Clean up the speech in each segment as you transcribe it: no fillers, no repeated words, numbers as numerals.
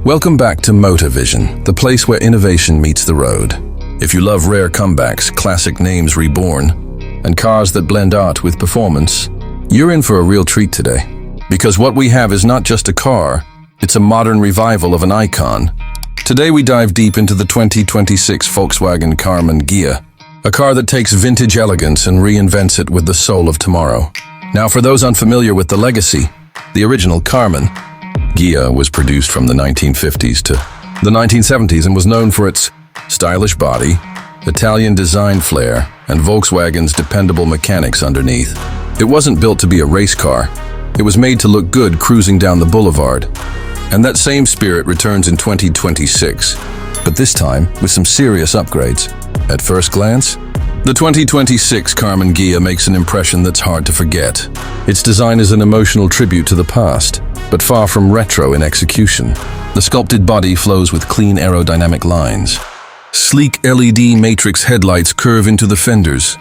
Welcome back to Moter Vision, the place where innovation meets the road. If you love rare comebacks, classic names reborn, and cars that blend art with performance, you're in for a real treat today. Because what we have is not just a car, it's a modern revival of an icon. Today we dive deep into the 2026 Volkswagen Karmann Ghia, a car that takes vintage elegance and reinvents it with the soul of tomorrow. Now, for those unfamiliar with the legacy, the original Karmann Ghia was produced from the 1950s to the 1970s and was known for its stylish body, Italian design flair, and Volkswagen's dependable mechanics underneath. It wasn't built to be a race car. It was made to look good cruising down the boulevard. And that same spirit returns in 2026, but this time with some serious upgrades. At first glance, the 2026 Karmann Ghia makes an impression that's hard to forget. Its design is an emotional tribute to the past, but far from retro in execution. The sculpted body flows with clean aerodynamic lines. Sleek LED matrix headlights curve into the fenders,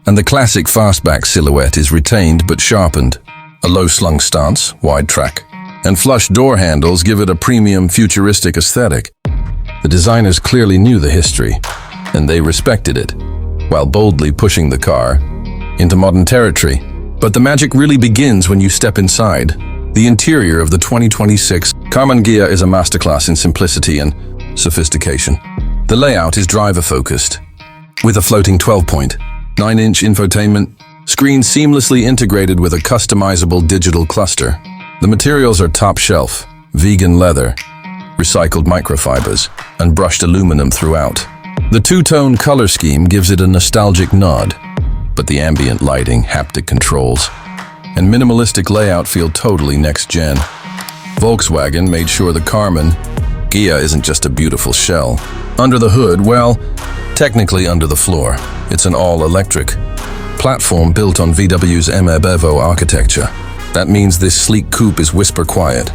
and the classic fastback silhouette is retained but sharpened. A low-slung stance, wide track, and flush door handles give it a premium futuristic aesthetic. The designers clearly knew the history, and they respected it, while boldly pushing the car into modern territory. But the magic really begins when you step inside. The interior of the 2026 Karmann Ghia is a masterclass in simplicity and sophistication. The layout is driver-focused, with a floating 12.9-inch infotainment screen seamlessly integrated with a customizable digital cluster. The materials are top-shelf, vegan leather, recycled microfibers, and brushed aluminum throughout. The two-tone color scheme gives it a nostalgic nod, but the ambient lighting, haptic controls, and minimalistic layout feel totally next-gen. Volkswagen made sure the Karmann Ghia isn't just a beautiful shell. Under the hood, well, technically under the floor, it's an all-electric platform built on VW's Evo architecture. That means this sleek coupe is whisper-quiet,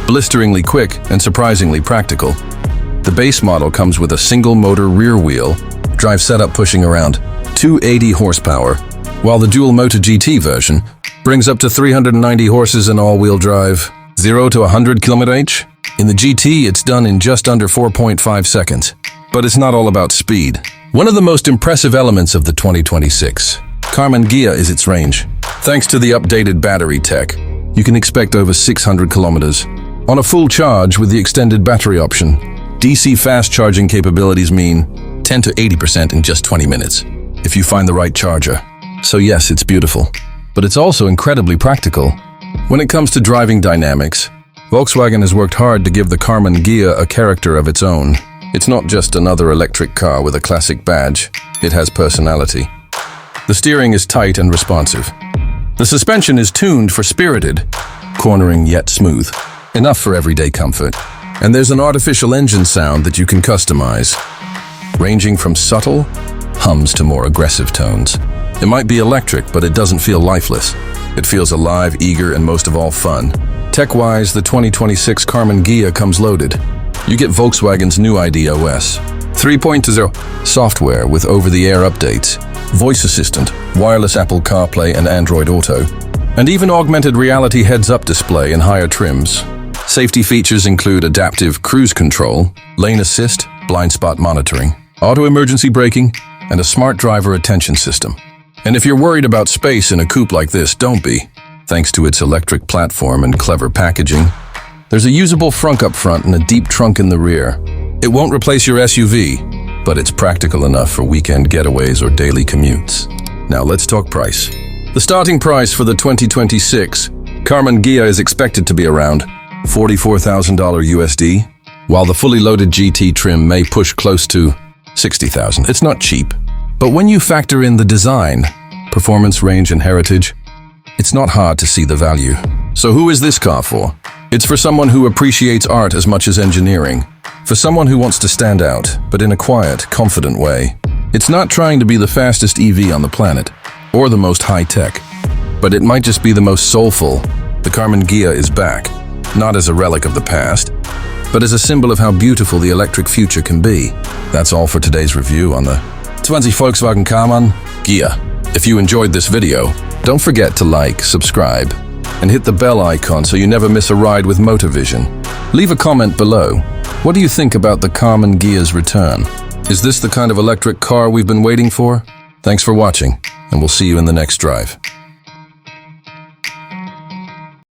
blisteringly quick, and surprisingly practical. The base model comes with a single-motor rear wheel, drive setup pushing around 280 horsepower, while the dual-motor GT version brings up to 390 horses in all-wheel drive, 0 to 100 km/h. In the GT, it's done in just under 4.5 seconds. But it's not all about speed. One of the most impressive elements of the 2026 Karmann Ghia is its range. Thanks to the updated battery tech, you can expect over 600 kilometers. On a full charge with the extended battery option, DC fast charging capabilities mean 10 to 80% in just 20 minutes, if you find the right charger. So yes, it's beautiful, but it's also incredibly practical. When it comes to driving dynamics, Volkswagen has worked hard to give the Karmann Ghia a character of its own. It's not just another electric car with a classic badge, it has personality. The steering is tight and responsive. The suspension is tuned for spirited, cornering yet smooth, enough for everyday comfort. And there's an artificial engine sound that you can customize, ranging from subtle hums to more aggressive tones. It might be electric, but it doesn't feel lifeless. It feels alive, eager, and most of all, fun. Tech-wise, the 2026 Karmann Ghia comes loaded. You get Volkswagen's new iOS 3.0 software with over-the-air updates, voice assistant, wireless Apple CarPlay and Android Auto, and even augmented reality heads-up display in higher trims. Safety features include adaptive cruise control, lane assist, blind spot monitoring, auto emergency braking, and a smart driver attention system. And if you're worried about space in a coupe like this, don't be. Thanks to its electric platform and clever packaging, there's a usable frunk up front and a deep trunk in the rear. It won't replace your SUV, but it's practical enough for weekend getaways or daily commutes. Now let's talk price. The starting price for the 2026 Karmann Ghia is expected to be around $44,000 USD, while the fully loaded GT trim may push close to $60,000. It's not cheap, but when you factor in the design, performance, range, and heritage, it's not hard to see the value. So who is this car for? It's for someone who appreciates art as much as engineering, for someone who wants to stand out, but in a quiet, confident way. It's not trying to be the fastest EV on the planet, or the most high-tech, but it might just be the most soulful. The Karmann Ghia is back, not as a relic of the past, but as a symbol of how beautiful the electric future can be. That's all for today's review on the 20 Volkswagen Karmann Ghia. If you enjoyed this video, don't forget to like, subscribe, and hit the bell icon so you never miss a ride with Moter Vision. Leave a comment below. What do you think about the Karmann Ghia's return? Is this the kind of electric car we've been waiting for? Thanks for watching, and we'll see you in the next drive.